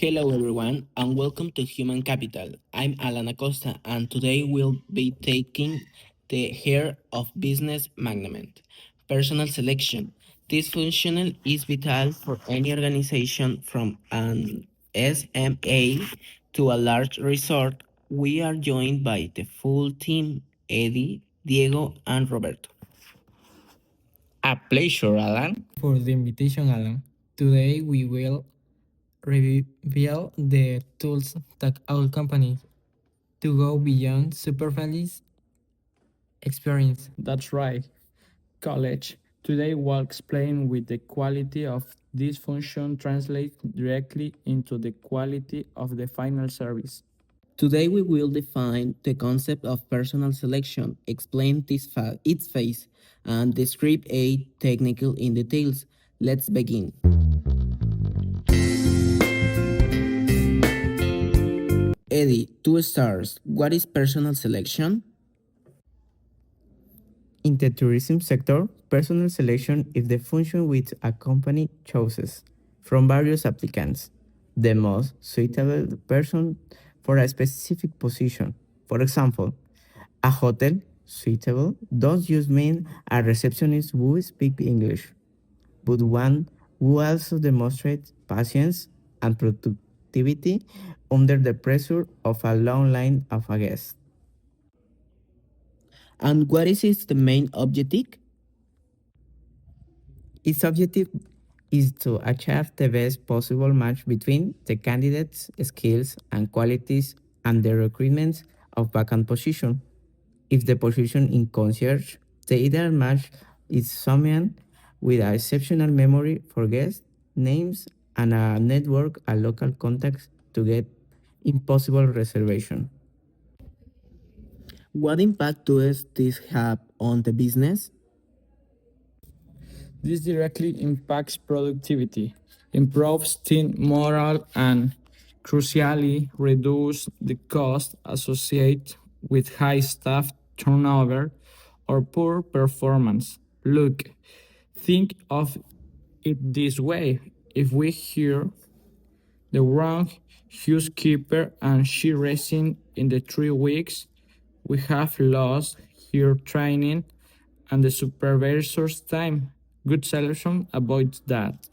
Hello, everyone, and welcome to Human Capital. I'm Alan Acosta, and today we'll be taking the hair of business management, personal selection. This functional is vital for any organization from an SMA to a large resort. We are joined by the full team Eddie, Diego, and Roberto. A pleasure, Alan. For the invitation, Alan. Today we will reveal the tools that our company to go beyond superficial experience. That's right, college. Today we'll explain with the quality of this function translates directly into the quality of the final service. Today we will define the concept of personal selection, explain its phase, and describe a technical in details. Let's begin. Eddie, 2 stars. What is personal selection? In the tourism sector, personal selection is the function which a company chooses from various applicants the most suitable person for a specific position. For example, a hotel suitable does use mean a receptionist who speaks English, but one who also demonstrates patience and productivity under the pressure of a long line of a guest. And what is its the main objective? Its objective is to achieve the best possible match between the candidate's skills and qualities and the requirements of vacant position. If the position in concierge, the ideal match is someone with an exceptional memory for guest names and a network of local contacts to get impossible reservation. What impact does this have on the business? This directly impacts productivity, improves team morale, and crucially reduces the cost associated with high staff turnover or poor performance. Look, think of it this way. If we hear the wrong housekeeper and she resigns in the 3 weeks, we have lost her training and the supervisor's time. Good selection avoids that.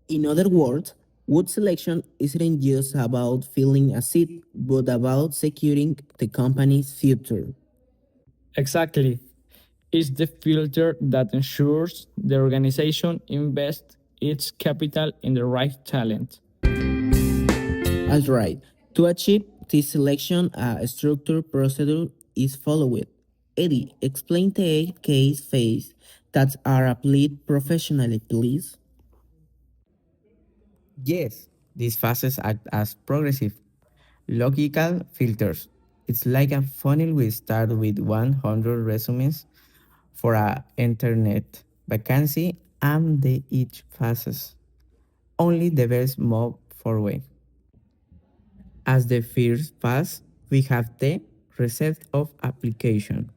In other words, good selection isn't just about filling a seat, but about securing the company's future. Exactly. It's the filter that ensures the organization invests its capital in the right talent. Alright, to achieve this selection, a structured procedure is followed. Eddie, explain the 8 case phase that are applied professionally, please. Yes, these phases act as progressive logical filters. It's like a funnel. We start with 100 resumes for a internet vacancy and the each phases. Only the best move forward. As the first phase, we have the receipt of application.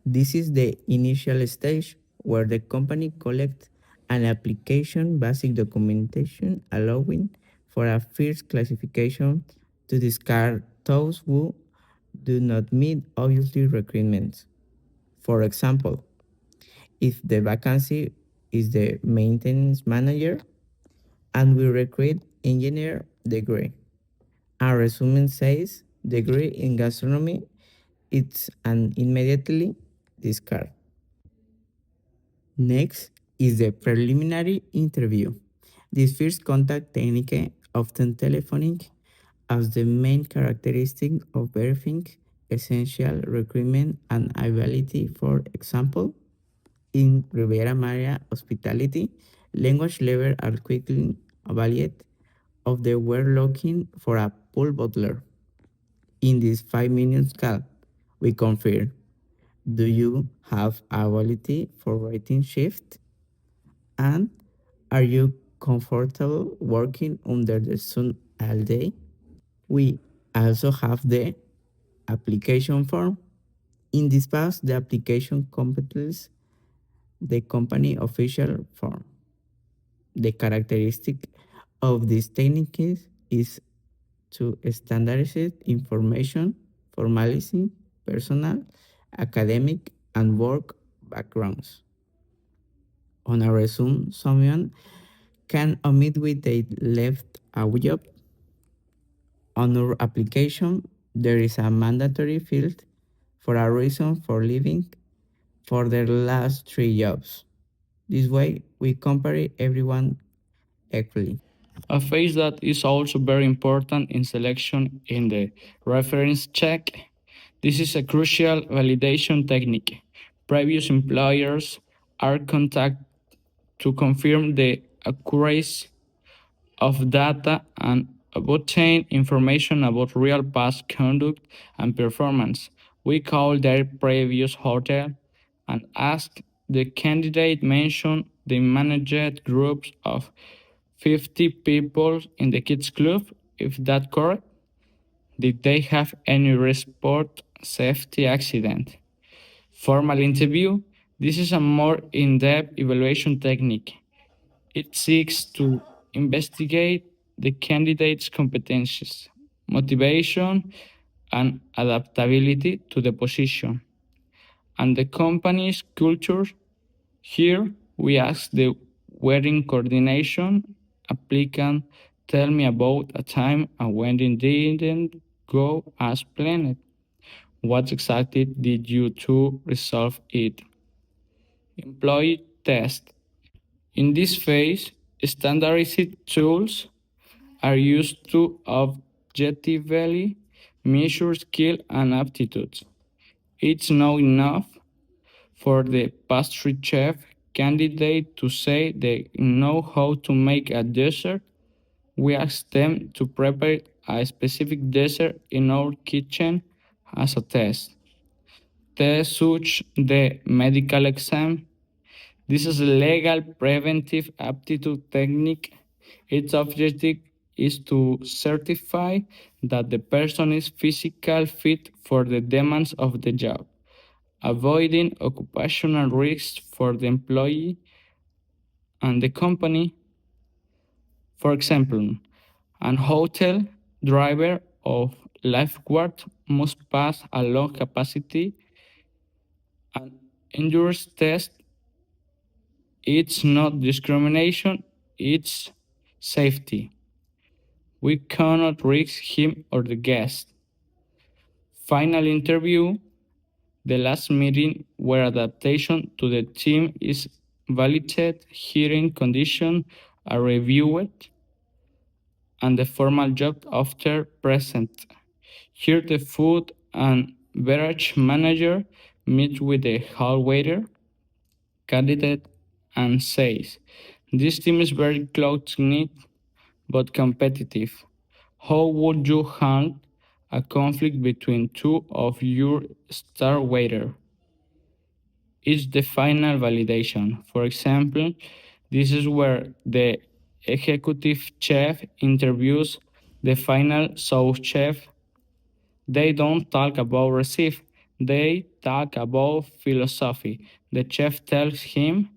This is the initial stage where the company collects an application basic documentation allowing for a first classification to discard those who do not meet obviously requirements. For example, if the vacancy is the maintenance manager and we recruit engineer degree, our resume says degree in gastronomy, it's an immediately discard. Next is the preliminary interview. This first contact technique, often telephonic, as the main characteristic of verifying essential requirement and ability. For example, in Riviera Maya hospitality, language level are quickly evaluated of the were looking for a pool butler. In this 5 minutes call, we confirm, do you have ability for writing shift? And are you comfortable working under the sun all day? We also have the application form. In this pass, the application completes the company official form. The characteristic of these techniques is to standardize information, formalizing personal, academic, and work backgrounds. On a resume, someone can omit with they left a job. On our application, there is a mandatory field for a reason for leaving for their last three jobs. This way, we compare everyone equally. A phase that is also very important in selection in the reference check. This is a crucial validation technique. Previous employers are contacted to confirm the accuracy of data and obtain information about real past conduct and performance. We call their previous hotel and ask the candidate mention the managed groups of 50 people in the kids club. If that correct, did they have any report safety accident? Formal interview. This is a more in-depth evaluation technique. It seeks to investigate the candidate's competencies, motivation, and adaptability to the position, and the company's culture. Here, we ask the wedding coordination applicant, tell me about a time a wedding didn't go as planned. What exactly did you two resolve it? Employee test. In this phase, standardized tools are used to objectively measure skill and aptitudes. It's not enough for the pastry chef candidate to say they know how to make a dessert. We ask them to prepare a specific dessert in our kitchen as a test. Test such the medical exam. This is a legal preventive aptitude technique. Its objective is to certify that the person is physically fit for the demands of the job, avoiding occupational risks for the employee and the company. For example, an hotel driver or lifeguard must pass a lung capacity and endurance test. It's not discrimination, it's safety. We cannot risk him or the guest. Final interview, the last meeting where adaptation to the team is validated, hearing conditions are reviewed, and the formal job after present. Here the food and beverage manager meets with the hall waiter candidate and says, this team is very close knit but competitive. How would you handle a conflict between two of your star waiter? It's the final validation. For example, this is where the executive chef interviews the final sous chef. They don't talk about recipe, they talk about philosophy. The chef tells him,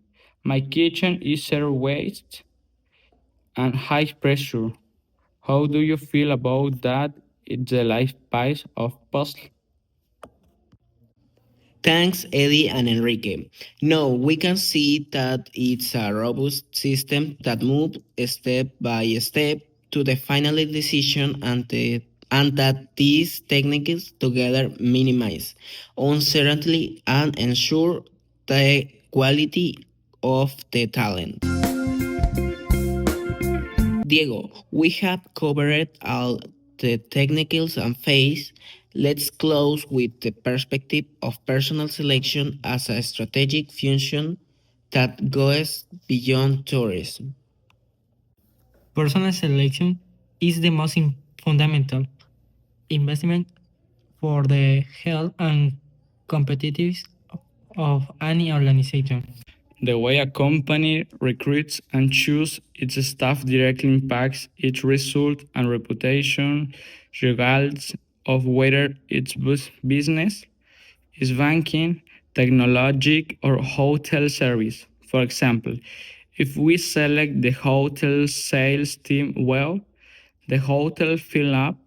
my kitchen is zero waste and high pressure. How do you feel about that? It's the life piece of puzzle. Thanks, Eddie and Enrique. No, we can see that it's a robust system that moves step by step to the final decision and that these techniques together minimize uncertainty and ensure the quality of the talent. Diego, we have covered all the technicals and phase. Let's close with the perspective of personal selection as a strategic function that goes beyond tourism. Personal selection is the most fundamental investment for the health and competitiveness of any organization. The way a company recruits and chooses its staff directly impacts its result and reputation, regardless of whether it's business, is banking, technology, or hotel service. For example, If we select the hotel sales team well, the hotel fill up.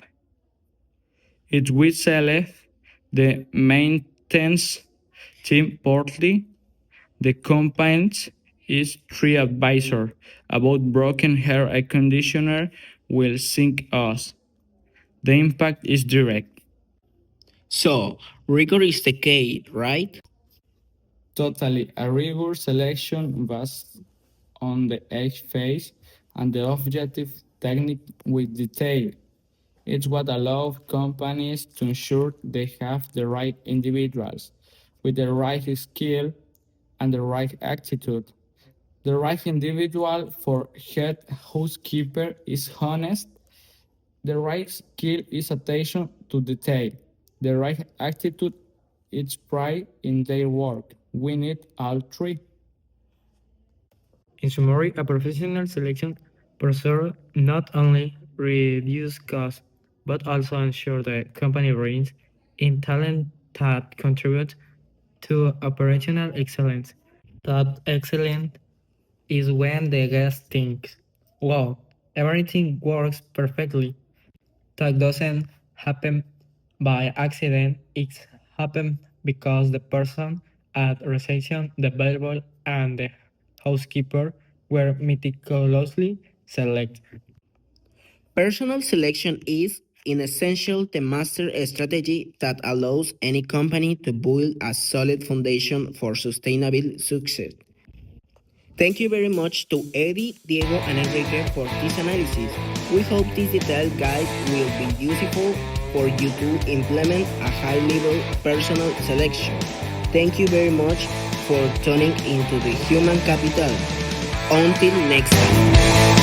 If we select the maintenance team poorly, the complaint is TripAdvisor about broken air conditioner will sink us. The impact is direct. So, rigor is the key, right? Totally, a rigor selection based on the edge phase and the objective technique with detail. It's what allows companies to ensure they have the right individuals with the right skill and the right attitude. The right individual for head housekeeper is honest. The right skill is attention to detail. The right attitude is pride in their work. We need all three. In summary, a professional selection process not only reduces costs, but also ensures the company brings in talent that contribute to operational excellence. That excellence is when the guest thinks, wow, everything works perfectly. That doesn't happen by accident, it happened because the person at reception, the bellboy, and the housekeeper were meticulously selected. Personal selection is, in essential, the master strategy that allows any company to build a solid foundation for sustainable success. Thank you very much to Eddie, Diego, and Enrique for this analysis. We hope this detailed guide will be useful for you to implement a high-level personal selection. Thank you very much for tuning into the Human Capital. Until next time.